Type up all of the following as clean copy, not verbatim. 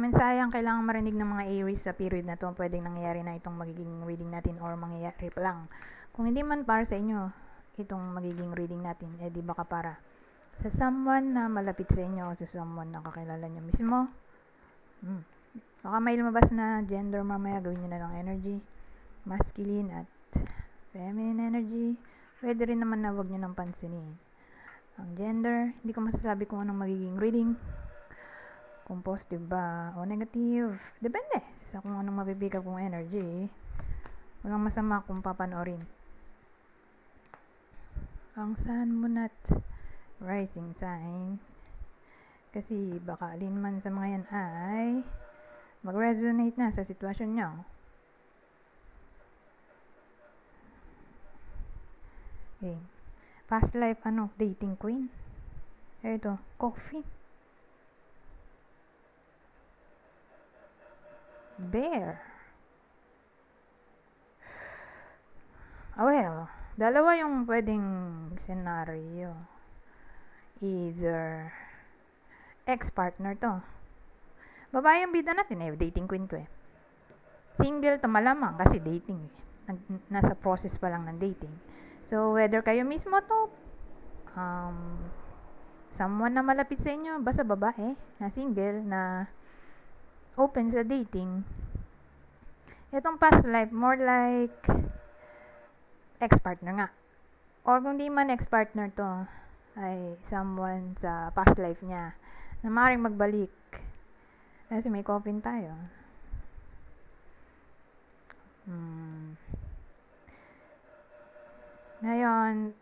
mensahe ang kailangan marinig ng mga Aries sa period na to, pwedeng nangyayari na itong magiging reading natin or mangyayari pa lang. Kung hindi man para sa inyo itong magiging reading natin, di baka para sa someone na malapit sa inyo o sa someone na kakilala nyo mismo. Baka may lumabas na gender mamaya, gawin nyo na lang energy. Masculine at feminine energy. Pwede rin naman na wag nyo nang pansinin. Ang gender, hindi ko masasabi kung anong magiging reading. Kung positive ba o negative. Depende sa kung anong mapipika kong energy. Walang masama kung papanoorin. Ang sun, moon at rising sign. Kasi baka alin man sa mga yan ay mag-resonate na sa sitwasyon nyo. Okay. Past life, dating queen. Ito, coffee. Bear. Well, dalawa yung pwedeng scenario. Either ex-partner to. Babae yung bida natin dating queen to Single to malamang kasi dating nasa process pa lang ng dating. So, whether kayo mismo to, someone na malapit sa inyo, basta babae, na single, na open sa dating. Itong past life, more like ex-partner nga. Or kung di man ex-partner to, ay someone sa past life niya na maaaring magbalik. Kasi may coffin tayo. Ngayon,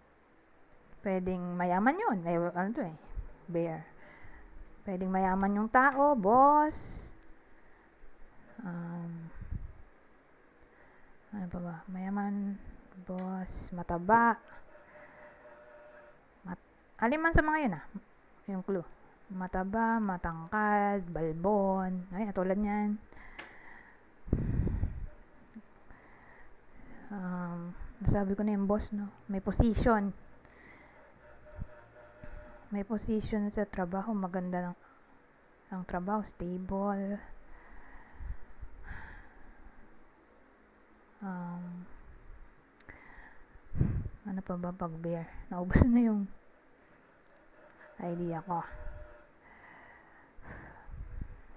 pwedeng mayaman yun. Bear. Pwedeng mayaman yung tao, boss. Ano pa ba? Mayaman, boss, mataba. Alin man sa mga yun yung clue. Mataba, matangkad, balbon. Ay, tulad niyan. Nasabi ko na yung boss, no? May position. May position sa trabaho. Maganda ang trabaho. Stable. Ano pa ba pag bear? Naubos na yung idea ko.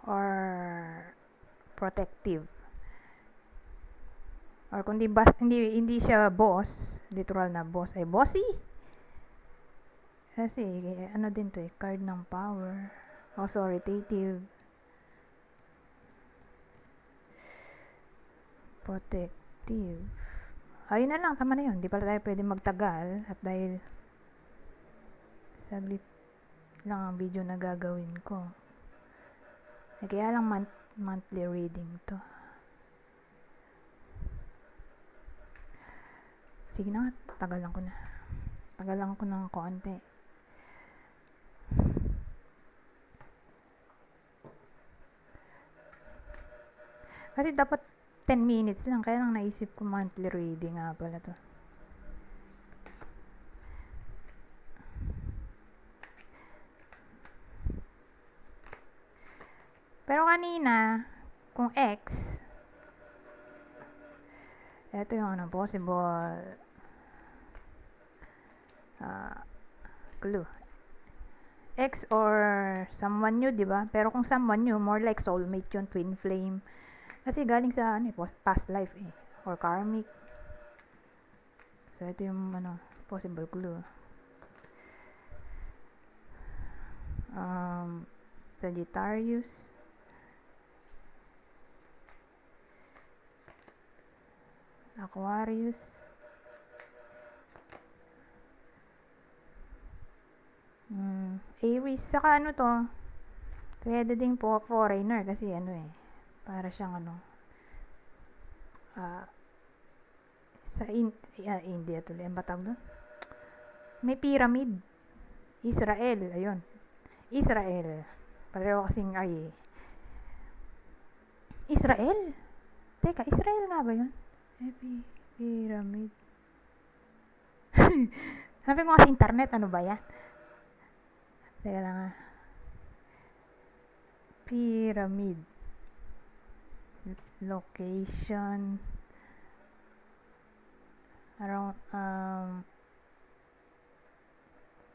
Or protective. Or kung hindi siya boss, literal na boss, ay bossy. Kasi din to card ng power, authoritative, protective. Ayun na lang, tama na yun. Di pala tayo pwede magtagal at dahil saglit lang ang video na gagawin ko. Kaya lang monthly reading to. Sige na, tagalan ko ng konti. Kasi dapat 10 minutes lang, kaya lang naisip ko monthly reading nga pala to. Pero kanina, kung X, ito yung possible clue. X or someone new, di ba? Pero kung someone new, more like soulmate yun, twin flame. Kasi galing sa past life or karmic. So ito yung possible clue. Sagittarius. Aquarius. Aries. Saka to? Kaya din po foreigner kasi para siyang sa India tuloy. Ang batag doon. May pyramid. Israel. Ayun. Israel. Pareho kasing Israel? Teka, Israel nga ba yun? Pyramid. Sabi ko kasi internet, ano ba yan? Teka lang Pyramid. location around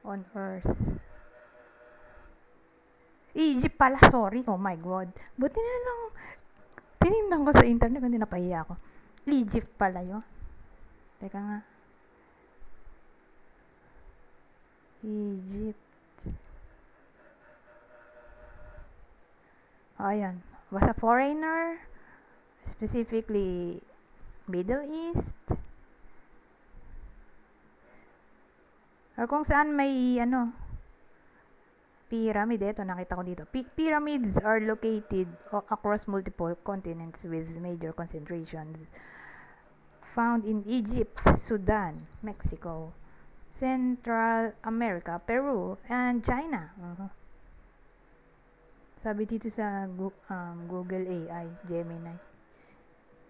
on earth. Egypt pala, sorry. Oh my god. Buti na lang tinignan ko sa internet, hindi napahiya ako. Egypt pala yun. Teka nga. Egypt. Ayan. Was a foreigner, specifically Middle East, or kung saan may pyramid. Ito, nakita ko dito. Pyramids are located across multiple continents with major concentrations found in Egypt, Sudan, Mexico, Central America, Peru, and China. Sabi dito sa Google AI, Gemini.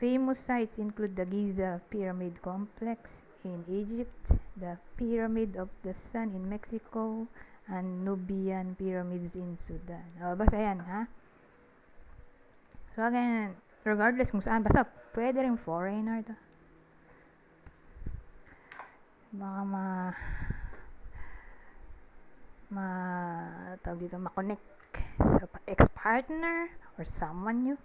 Famous sites include the Giza Pyramid Complex in Egypt, the Pyramid of the Sun in Mexico, and Nubian Pyramids in Sudan. Basta yan, ha? So again, regardless kung saan, basta pwede rin foreigner to. Baka tawag dito, ma-connect sa ex-partner or someone new.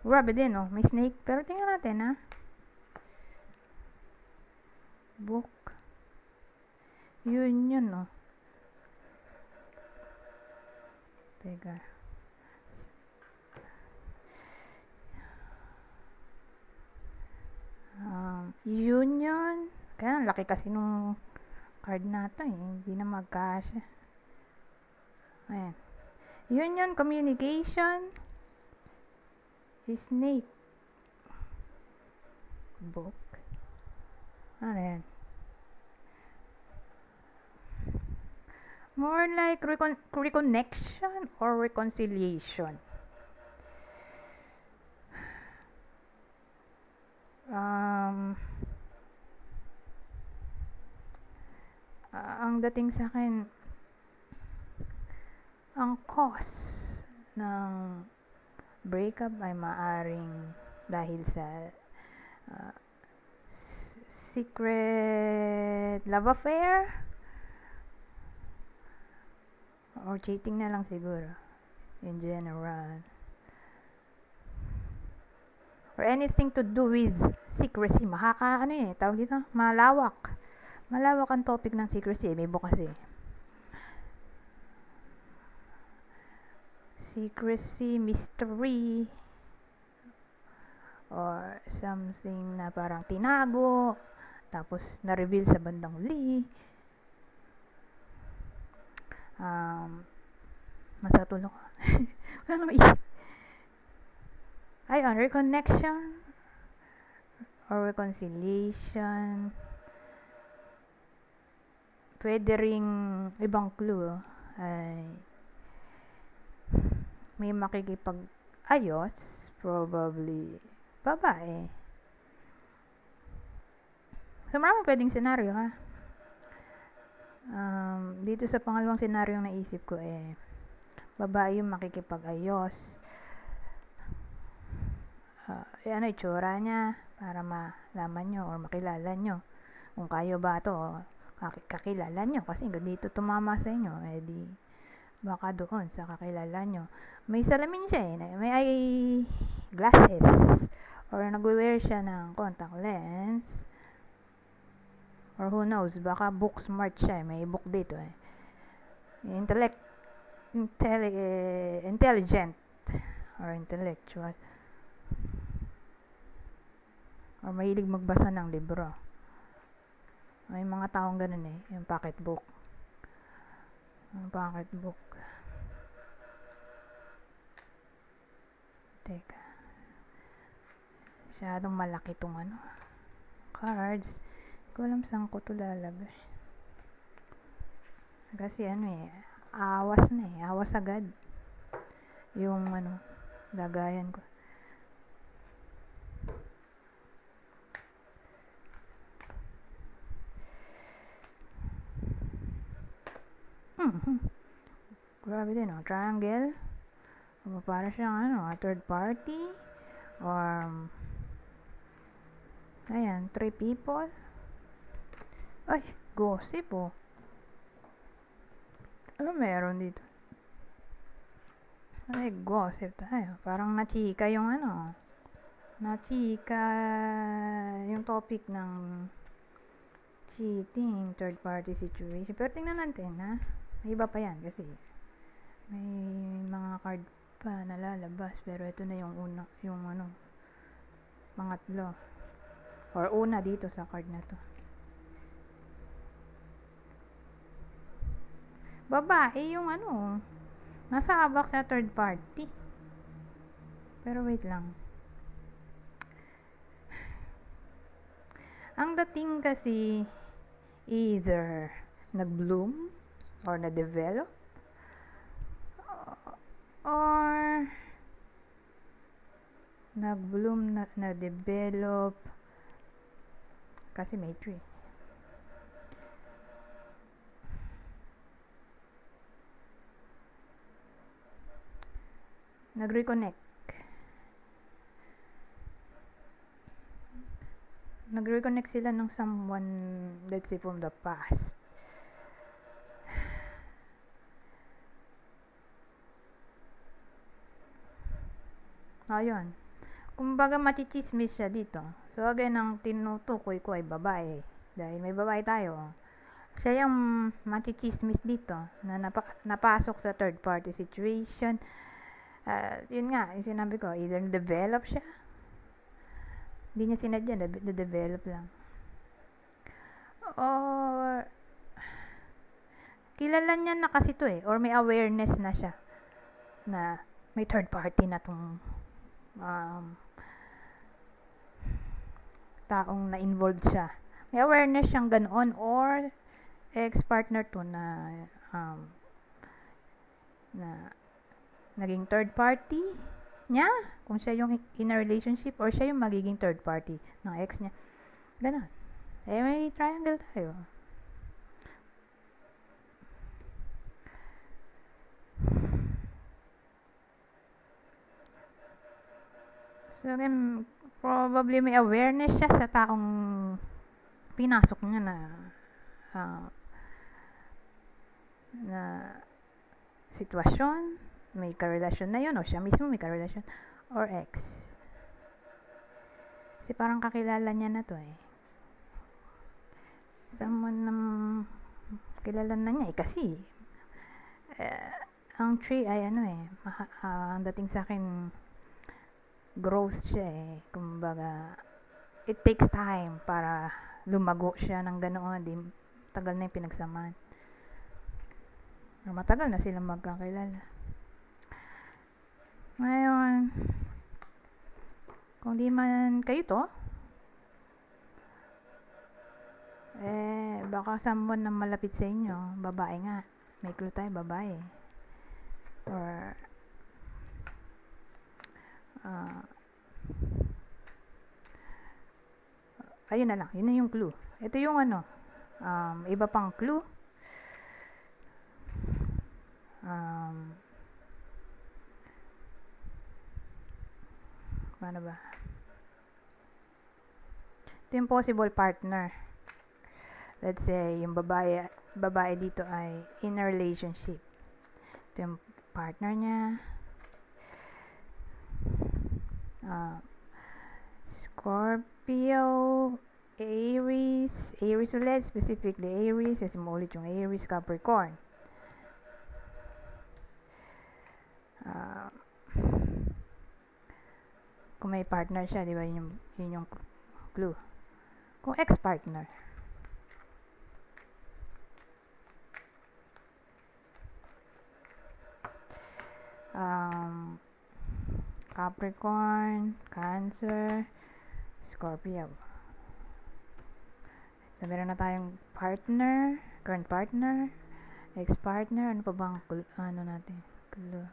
Grabe din, oh. May snake. Pero tingnan natin, ha. Book. Yun, oh. Teka. Union. Kaya laki kasi nung card natin, eh. Hindi na magkasya. Ayan. Union Communication. Snake. Book. Ano yan? More like reconnection or reconciliation. Ang dating sa akin, ang cause ng breakup ay maaring dahil sa secret love affair or cheating na lang siguro in general, or anything to do with secrecy. Tawag dito, malawak ang topic ng secrecy, may book kasi. Secrecy, mystery, or something na parang tinago tapos na-reveal sa bandang huli. Masatulog. Wala na maisip. Ayun, reconnection or reconciliation. Pwede ring ibang clue ay may makikipag-ayos, probably babae. So, maraming pwedeng senaryo, ha? Dito sa pangalawang senaryo na naisip ko, babae yung makikipag-ayos. Ano itsura niya para malaman nyo or makilala nyo. Kung kayo ba ito, kakilala nyo. Kasi dito tumama sa inyo, di baka doon sa kakilala nyo. May salamin siya, may eye glasses, or nag-wear siya ng contact lens, or who knows, baka book smart siya, may book dito, intelligent or intellectual, or mahilig magbasa ng libro. May mga taong ganun, yung pocketbook. Teka. Masyadong malaki tong cards. Hindi ko alam saan ko ito lalagay. Kasi awas na awas agad. Yung lagayan ko. Grabe din, oh. Triangle. Para siyang third party. Or, ayan, 3 people. Ay, gossip, oh. Ano meron dito? Ay, gossip tayo. Parang nachika yung nachika yung topic ng cheating, third party situation. Pero tingnan natin, ha? May iba pa yan kasi may mga card pa nalalabas, pero ito na yung una, yung pangatlo or una dito sa card na to. Babae yung nasa habak sa third party. Pero wait lang. Ang dating kasi either nag-bloom or na-develop or nag-bloom na-develop kasi may tree. Nag-reconnect. Nag-reconnect sila ng someone, let's say, from the past. Ayun. Kumbaga machichismis siya dito. So again, ang tinutukoy ko ay babae. Dahil may babae tayo. Siya yung machichismis dito na napasok sa third party situation. Yun nga, yung sinabi ko, either develop siya. Hindi niya sinadya, na-develop lang. Or kilala niya na kasi to or may awareness na siya na may third party na tong taong na-involved siya. May awareness siyang ganoon or ex-partner to na naging third party niya, kung siya yung in a relationship or siya yung magiging third party ng ex niya. Ganon. May triangle tayo. So again, probably may awareness siya sa taong pinasok niya na sitwasyon, may karelasyon na yun, o siya mismo may karelasyon, or ex. Kasi parang kakilala niya na to Someone na kilala na niya kasi ang tree ay ang dating sa akin growth siya kumbaga it takes time para lumago siya ng ganoon, tagal na yung pinagsamaan. Matagal na silang magkakilala. Ngayon, kung di man kayo to, baka someone na malapit sa inyo, babae nga. May clue tayo, babae. Or ayun na lang, yun na yung clue. Ito yung iba pang clue. Paano ba? Ito yung possible partner. Let's say, yung babae dito ay in a relationship. Ito yung partner niya. Scorpio, Aries ulit, specifically Aries, kasi mo ulit yung Aries, Capricorn. Kung may partner siya, di ba, yun yung clue. Kung ex-partner, Capricorn, Cancer, Scorpio. So, meron na tayong partner, current partner, ex-partner, ano pa bang natin? Clue.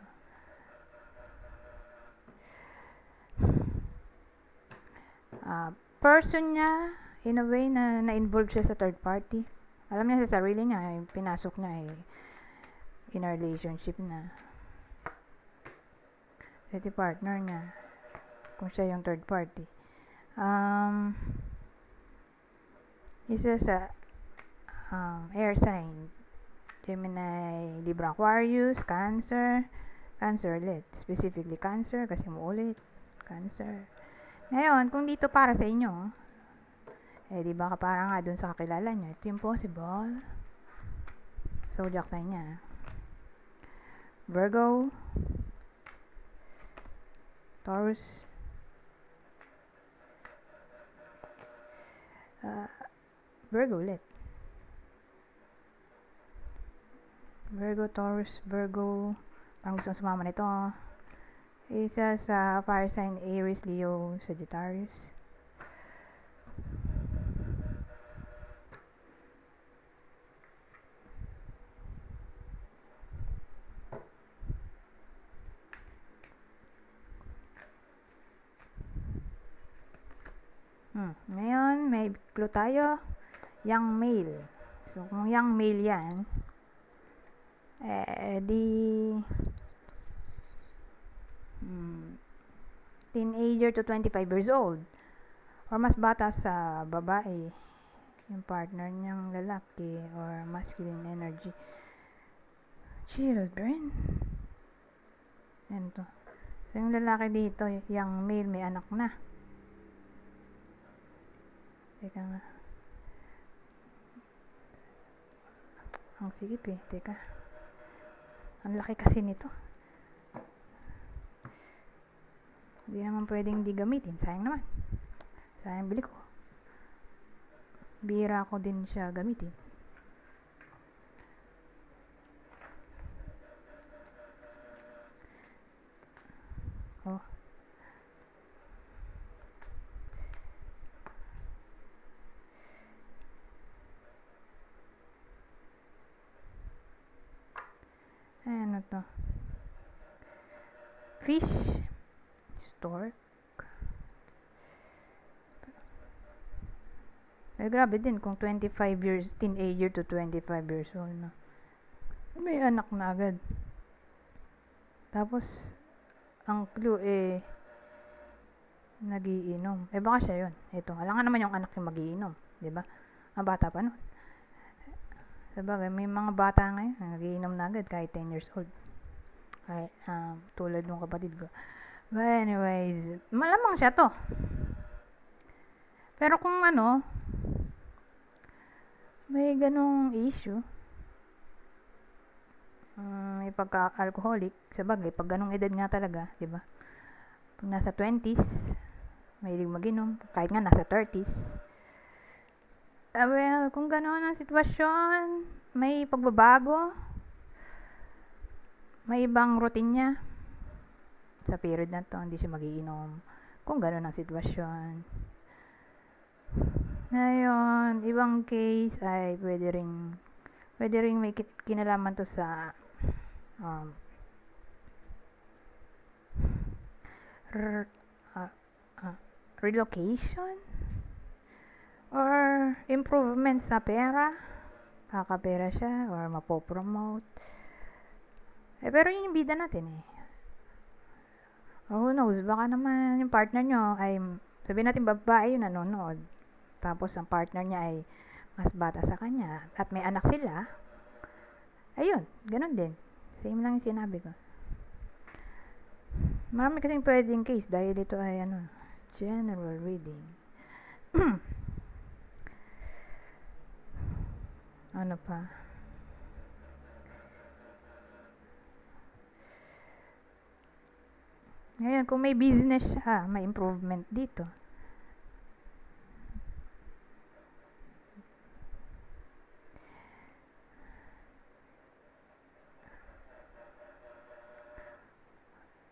Person niya, in a way na na-involve siya sa third party. Alam niya sa sarili niya, pinasok niya in a relationship na. Ito partner niya. Kung siya yung third party. Isa sa air sign. Gemini, Libra, Aquarius, Cancer. Cancer ulit. Specifically Cancer kasi muulit. Cancer. Ngayon, kung dito para sa inyo, di ba para nga dun sa kakilala nyo, ito yung possible. Zodiac sign niya. Virgo, Taurus, Virgo ulit. Virgo, Taurus, Virgo. Parang gusto sumama nito. Isa sa fire sign, Aries, Leo, Sagittarius. Ngayon, may clue tayo. Young male. So, kung young male yan, teenager to 25 years old. Or mas bata sa babae. Yung partner niyang lalaki or masculine energy. Children. Yan to. So, yung lalaki dito, young male, may anak na. Teka nga. Ang sikip eh. Teka. Ang laki kasi nito. Hindi naman pwedeng di gamitin. Sayang naman. Sayang bili ko. Bira ko din siya gamitin. Oh. Ano to? Fish. Stork. Grabe din kung 25 years, teenager to 25 years old na. May anak na agad. Tapos, ang clue nagiinom. Baka siya yun. Ito, alam nga naman yung anak yung magiinom. Diba? Ang bata pa nun. Sabagay, may mga bata ngayon, nagiinom na agad kahit 10 years old. Kahit, tulad ng kapatid ko. But anyways, malamang siya to. Pero kung may ganong issue, may pagka-alcoholic, sabagay, pag ganong edad nga talaga, di ba? Pag nasa 20s, mahilig mag-inom, kahit nga nasa 30s. Well, kung ganon ang sitwasyon, may pagbabago, may ibang routine niya, sa period na to, hindi siya mag-iinom, kung ganon ang sitwasyon. Ngayon, ibang case ay pwede ring may kinalaman to sa relocation or improvement sa pera. Kakapera siya or mapopromote. Pero yun yung bida natin eh. Or who knows, baka naman yung partner nyo ay, sabihin natin babae yung nanonood. Tapos ang partner niya ay mas bata sa kanya at may anak sila. Ayun, ganun din. Same lang yung sinabi ko. Marami kasing pwedeng case dahil ito ay general reading. Ano pa? Ngayon, kung may business siya, may improvement dito.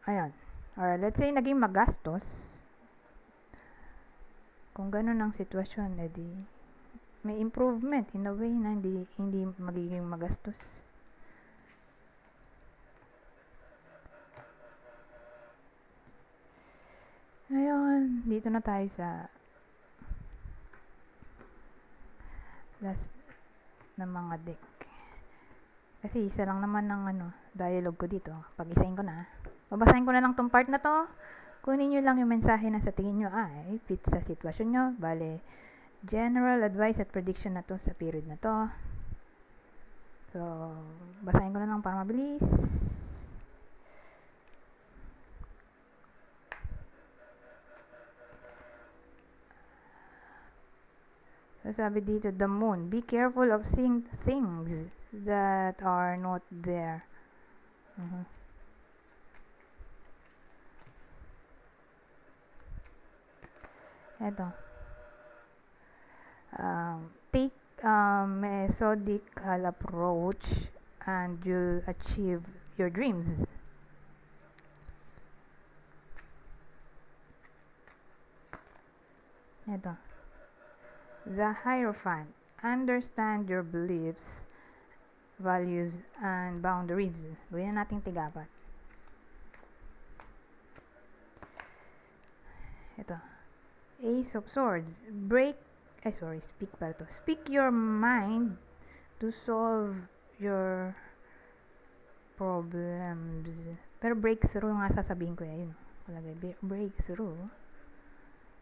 Ayan. Or let's say, naging magastos. Kung ganun ang sitwasyon, edi may improvement in a way na hindi magiging magastos. Ngayon, dito na tayo sa last na mga deck. Kasi isa lang naman ng dialogue ko dito. Pag-isahin ko na. Babasahin ko na lang tong part na to. Kunin nyo lang yung mensahe na sa tingin nyo ay fit sa sitwasyon nyo. Bale, general advice at prediction na to sa period na to. So, basahin ko na lang para mabilis. So, sabi dito, the moon. Be careful of seeing things that are not there. Eto. Take a methodical approach and you'll achieve your dreams. Eto. The Hierophant. Understand your beliefs, values, and boundaries. Gawin na nating tigapat. Ito. Ace of Swords. Speak your mind to solve your problems. Pero breakthrough nga sasabihin ko yun. Breakthrough.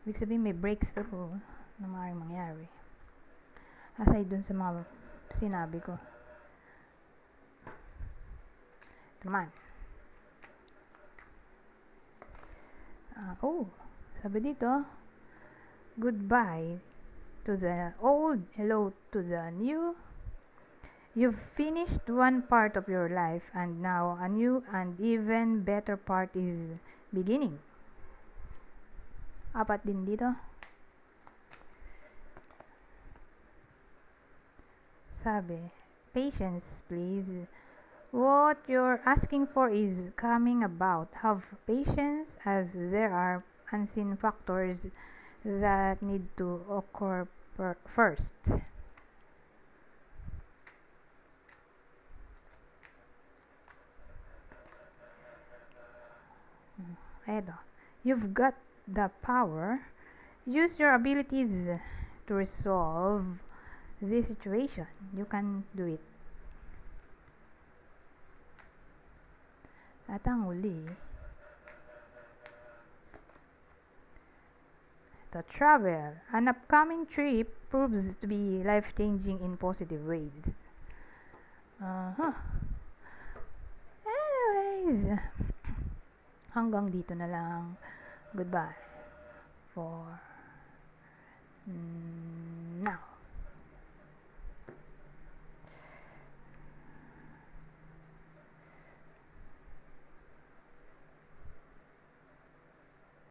Ibig sabihin may breakthrough na maaaring mangyari. Aside dun sa mga sinabi ko. Ito naman. Sabi dito, goodbye to the old, hello to the new. You've finished one part of your life and now a new and even better part is beginning. 4 din dito. Sabi, patience please. What you're asking for is coming about. Have patience as there are unseen factors that need to occur first. Eto. You've got the power. Use your abilities to resolve this situation. You can do it. At ang uli, the travel. An upcoming trip proves to be life-changing in positive ways. Anyways, hanggang dito na lang. Goodbye for